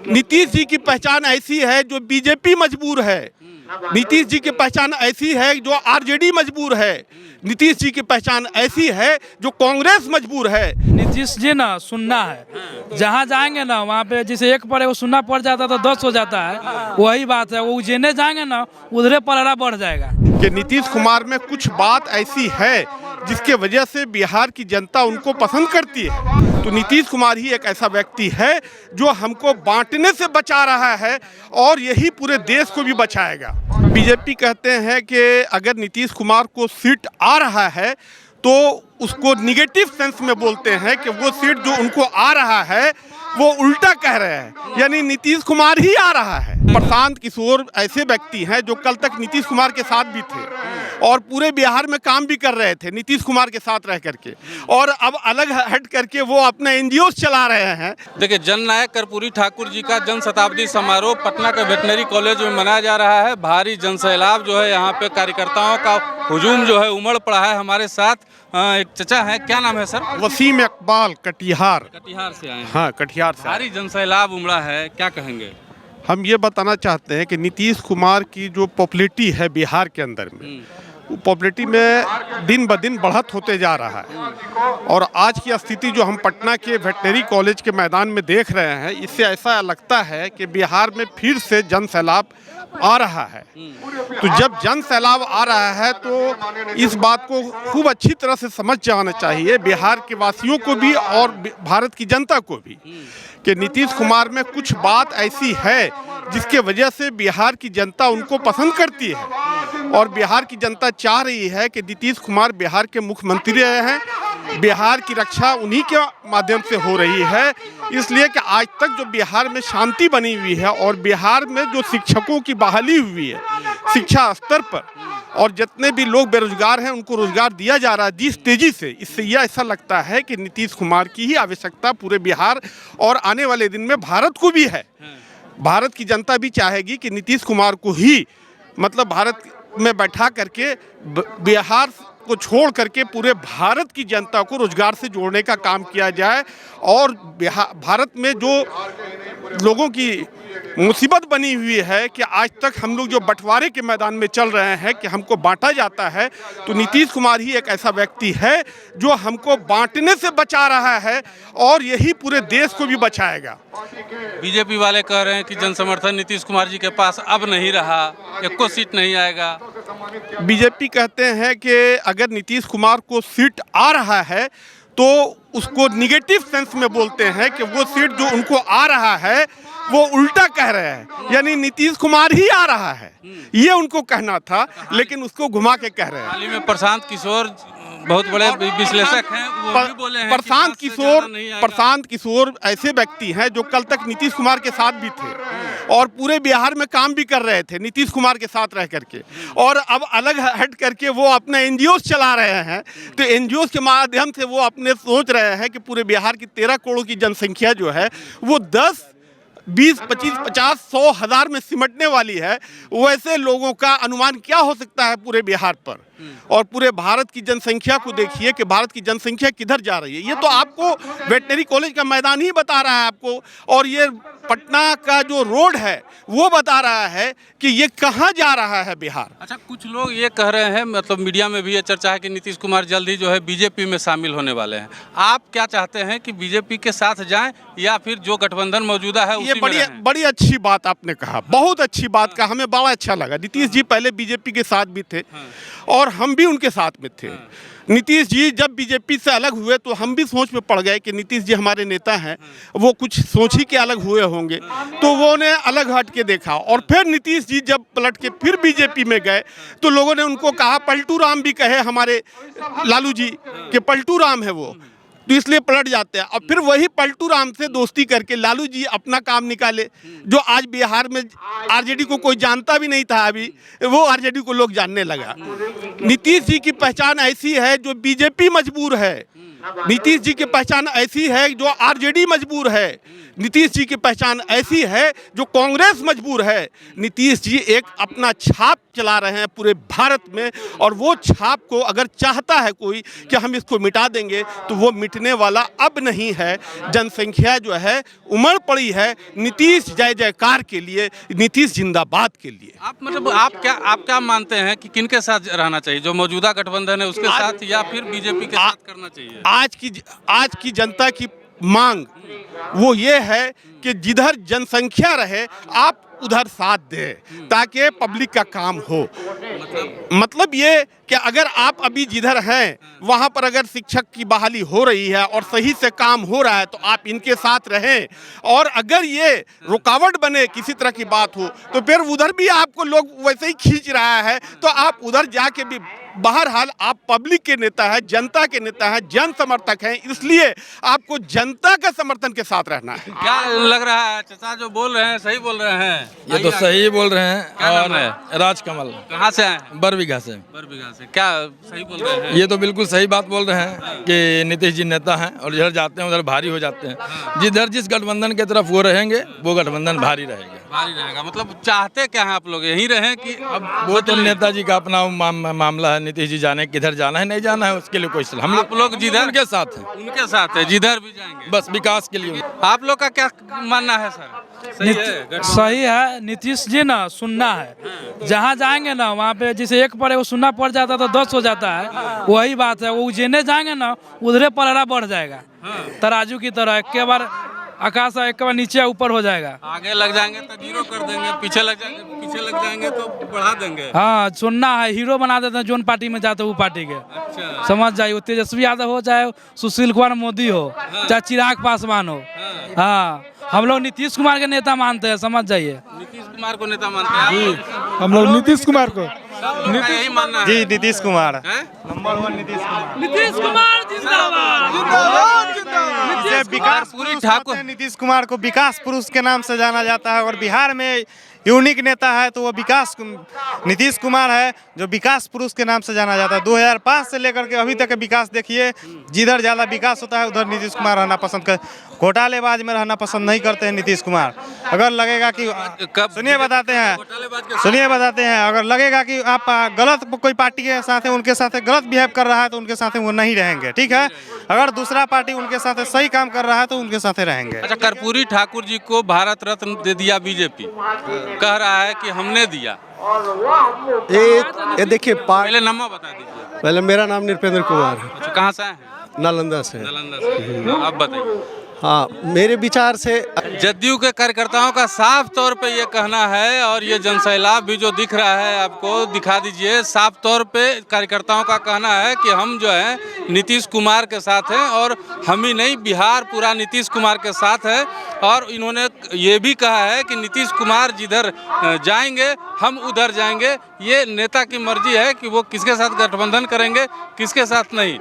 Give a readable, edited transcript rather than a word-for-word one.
नीतीश जी की पहचान ऐसी है जो बीजेपी मजबूर है। नीतीश जी की पहचान ऐसी है जो आरजेडी मजबूर है। नीतीश जी की पहचान ऐसी है जो कांग्रेस मजबूर है। नीतीश जी ना सुनना है, जहाँ जाएंगे ना वहाँ पे जिसे एक पढ़े वो सुनना पड़ जाता तो 10 हो जाता है। वही बात है, वो उज्जैन जाएंगे ना उधरे पलड़ा बढ़ जाएगा। कि नीतीश कुमार में कुछ बात ऐसी है जिसके वजह से बिहार की जनता उनको पसंद करती है। तो नीतीश कुमार ही एक ऐसा व्यक्ति है जो हमको बांटने से बचा रहा है और यही पूरे देश को भी बचाएगा। बीजेपी कहते हैं कि अगर नीतीश कुमार को सीट आ रहा है तो उसको निगेटिव सेंस में बोलते हैं कि वो सीट जो उनको आ रहा है वो उल्टा कह रहे हैं, यानी नीतीश कुमार ही आ रहा है। प्रशांत किशोर ऐसे व्यक्ति हैं जो कल तक नीतीश कुमार के साथ भी थे और पूरे बिहार में काम भी कर रहे थे नीतीश कुमार के साथ रह करके, और अब अलग हट करके वो अपना एनजीओ चला रहे हैं। देखिए, जननायक कर्पूरी ठाकुर जी का जन शताब्दी समारोह पटना के वेटनरी कॉलेज में मनाया जा रहा है। भारी जनसैलाब जो है यहाँ पे कार्यकर्ताओं का हुजूम जो है उमड़ पड़ा है। हमारे साथ एक चचा है, क्या नाम है सर? वसीम इकबाल, कटिहार। कटिहार से आए हैं। हाँ, कटिहार से। भारी जनसैलाब उमड़ा है, क्या कहेंगे? हम ये बताना चाहते हैं कि नीतीश कुमार की जो पॉपुलैरिटी है बिहार के अंदर में, वो पॉपुलैरिटी में दिन ब दिन बढ़त होते जा रहा है। और आज की स्थिति जो हम पटना के वेटनरी कॉलेज के मैदान में देख रहे हैं, इससे ऐसा लगता है कि बिहार में फिर से जन सैलाब आ रहा है। तो जब जन सैलाब आ रहा है तो इस बात को खूब अच्छी तरह से समझ जाना चाहिए बिहार के वासियों को भी और भारत की जनता को भी, कि नीतीश कुमार में कुछ बात ऐसी है जिसके वजह से बिहार की जनता उनको पसंद करती है और बिहार की जनता चाह रही है कि नीतीश कुमार बिहार के मुख्यमंत्री रहे हैं। बिहार की रक्षा उन्हीं के माध्यम से हो रही है, इसलिए कि आज तक जो बिहार में शांति बनी हुई है और बिहार में जो शिक्षकों की बहाली हुई है शिक्षा स्तर पर, और जितने भी लोग बेरोजगार हैं उनको रोजगार दिया जा रहा है जिस तेजी से, इससे यह ऐसा लगता है कि नीतीश कुमार की ही आवश्यकता पूरे बिहार और आने वाले दिन में भारत को भी है। भारत की जनता भी चाहेगी कि नीतीश कुमार को ही मतलब भारत में बैठा करके बिहार को छोड़ करके पूरे भारत की जनता को रोजगार से जोड़ने का काम किया जाए। और भारत में जो लोगों की मुसीबत बनी हुई है कि आज तक हम लोग जो बंटवारे के मैदान में चल रहे हैं कि हमको बांटा जाता है, तो नीतीश कुमार ही एक ऐसा व्यक्ति है जो हमको बांटने से बचा रहा है और यही पूरे देश को भी बचाएगा। बीजेपी वाले कह रहे हैं कि जनसमर्थन नीतीश कुमार जी के पास अब नहीं रहा, एको सीट नहीं आएगा। बीजेपी कहते हैं कि अगर नीतीश कुमार को सीट आ रहा है तो उसको निगेटिव सेंस में बोलते हैं कि वो सीट जो उनको आ रहा है वो उल्टा कह रहे हैं, यानी नीतीश कुमार ही आ रहा है, ये उनको कहना था लेकिन उसको घुमा के कह रहे हैं। हाल ही में प्रशांत किशोर बहुत बड़े विश्लेषक हैं, वो भी बोले हैं प्रशांत किशोर ऐसे व्यक्ति हैं जो कल तक नीतीश कुमार के साथ भी थे और पूरे बिहार में काम भी कर रहे थे नीतीश कुमार के साथ रह करके, और अब अलग हट करके वो अपना एनजीओ चला रहे हैं। तो एनजीओ के माध्यम से वो अपने सोच रहे हैं कि पूरे बिहार की 13 करोड़ की जनसंख्या जो है वो 10, 20, 25, 50, 100, 1000 में सिमटने वाली है। वैसे लोगों का अनुमान क्या हो सकता है पूरे बिहार पर, और पूरे भारत की जनसंख्या को देखिए कि भारत की जनसंख्या किधर जा रही है। ये तो आपको वेटनरी कॉलेज का मैदान ही बता रहा है आपको, और ये पटना का जो रोड है वो बता रहा है कि ये कहाँ जा रहा है बिहार। अच्छा, कुछ लोग ये कह रहे हैं, मतलब मीडिया में भी ये चर्चा है कि नीतीश कुमार जल्द ही जो है बीजेपी में शामिल होने वाले हैं। आप क्या चाहते हैं कि बीजेपी के साथ जाएं या फिर जो गठबंधन मौजूदा है उसी में रहें? बड़ी अच्छी बात आपने कहा, बहुत अच्छी बात कहा, हमें बड़ा अच्छा लगा। नीतीश जी पहले बीजेपी के साथ भी थे और हम भी उनके साथ में थे। नीतीश जी जब बीजेपी से अलग हुए तो हम भी सोच में पड़ गए कि नीतीश जी हमारे नेता हैं, वो कुछ सोच ही के अलग हुए होंगे, तो वो ने अलग हट के देखा। और फिर नीतीश जी जब पलट के फिर बीजेपी में गए तो लोगों ने उनको कहा, पलटू राम भी कहे हमारे लालू जी के पलटू राम है वो, तो इसलिए पलट जाते हैं। और फिर वही पलटू राम से दोस्ती करके लालू जी अपना काम निकाले, जो आज बिहार में आरजेडी को कोई जानता भी नहीं था, अभी वो आरजेडी को लोग जानने लगा। नीतीश जी की पहचान ऐसी है जो बीजेपी मजबूर है। नीतीश जी की पहचान ऐसी है जो आरजेडी मजबूर है, नीतीश जी की पहचान ऐसी है जो कांग्रेस मजबूर है। नीतीश जी एक अपना छाप चला रहे हैं पूरे भारत में, और वो छाप को अगर चाहता है कोई कि हम इसको मिटा देंगे तो वो मिटने वाला अब नहीं है। जनसंख्या जो है उमड़ पड़ी है नीतीश जय जयकार के लिए, नीतीश जिंदाबाद के लिए। आप मतलब आप क्या मानते हैं कि किनके साथ रहना चाहिए, जो मौजूदा गठबंधन है उसके साथ या फिर बीजेपी के साथ करना चाहिए? आज की जनता की मांग वो ये है कि जिधर जनसंख्या रहे आप उधर साथ दें ताकि पब्लिक का काम हो। मतलब ये कि अगर आप अभी जिधर हैं वहाँ पर अगर शिक्षक की बहाली हो रही है और सही से काम हो रहा है तो आप इनके साथ रहें, और अगर ये रुकावट बने किसी तरह की बात हो तो फिर उधर भी आपको लोग वैसे ही खींच रहा है तो आप उधर जाके भी, बहरहाल आप पब्लिक के नेता हैं, जनता के नेता हैं, जन समर्थक हैं, इसलिए आपको जनता के समर्थन के साथ रहना है। क्या लग रहा है चाचा जो बोल रहे हैं सही बोल रहे हैं? ये तो सही बोल रहे हैं। क्या नाम है? राजकमल। कहाँ से आए हैं? बरबीघा से। बरबीघा से। क्या सही बोल रहे हैं? ये तो बिल्कुल सही बात बोल रहे हैं कि नीतीश जी नेता हैं और जिधर जाते हैं उधर भारी हो जाते हैं। जिधर जिस गठबंधन के तरफ वो रहेंगे वो गठबंधन भारी रहेगा। भारी रहेगा। मतलब चाहते क्या हैं आप लोग, यहीं रहें कि अब वो तो नेताजी का अपना मामला है, नीतीश जी जाने किधर जाना है नहीं जाना है उसके लिए कोई सलाह। हम आप लोग जिधर उनके साथ हैं, उनके साथ है, जिधर भी जाएंगे बस विकास के लिए। आप लोग का क्या मानना है सर? सही है? सही है। नीतीश जी ना सुनना है, जहाँ जाएंगे ना वहाँ पे जैसे एक पर वो सुनना पड़ जाता तो 10 हो जाता है, वही बात है। वो जेने जाएंगे ना उधरे पलड़ा बढ़ जाएगा, तराजू की तरह एक बार आकाश एक बार नीचे ऊपर हो जाएगा। आगे लग जाएंगे तो जीरो कर देंगे, पीछे लग जाएंगे तो बढ़ा देंगे। हाँ, सुनना है, हीरो बना देते हैं जोन पार्टी में जाते वो पार्टी के। अच्छा। समझ जाइए, वो तेजस्वी यादव हो चाहे सुशील कुमार मोदी हो चाहे चिराग पासवान हो। हाँ, हम लोग नीतीश कुमार के नेता मानते हैं, समझ जाइए। नीतीश कुमार को नेता मानते हैं? हम लोग नीतीश कुमार को। यही मानना है? जी नीतीश कुमार हैं? नंबर 1 नीतीश कुमार। नीतीश कुमार जिंदाबाद। विकास पूरी पुरुष ठाकुर- होते हैं। नीतीश कुमार को विकास पुरुष के नाम से जाना जाता है और बिहार में यूनिक नेता है तो वो नीतीश कुमार है जो विकास पुरुष के नाम से जाना जाता है। 2005 से लेकर के अभी तक विकास देखिए, जिधर ज़्यादा विकास होता है उधर नीतीश कुमार रहना पसंद कर, घोटालेबाज में रहना पसंद नहीं करते हैं नीतीश कुमार। अगर लगेगा कि सुनिए बताते हैं, अगर लगेगा कि आप गलत कोई पार्टी के साथ है, उनके साथ गलत बिहेव कर रहा है तो उनके साथ वो नहीं रहेंगे, ठीक है। अगर दूसरा पार्टी उनके साथ सही काम कर रहा है तो उनके साथ रहेंगे। अच्छा, कर्पूरी ठाकुर जी को भारत रत्न दे दिया बीजेपी, कह रहा है कि हमने दिया। ये देखिए पहले नंबर बता दीजिए। पहले मेरा नाम नृपेंद्र कुमार है, अच्छा, कहाँ से आए हैं? नालंदा से। नालंदा से। आप बताइए। हाँ, मेरे विचार से जदयू के कार्यकर्ताओं का साफ तौर पे ये कहना है, और ये जनसैलाब भी जो दिख रहा है आपको दिखा दीजिए, साफ तौर पे कार्यकर्ताओं का कहना है कि हम जो है नीतीश कुमार के साथ हैं, और हम ही नहीं बिहार पूरा नीतीश कुमार के साथ है। और इन्होंने ये भी कहा है कि नीतीश कुमार जिधर जाएंगे हम उधर जाएंगे। ये नेता की मर्जी है कि वो किसके साथ गठबंधन करेंगे किसके साथ नहीं।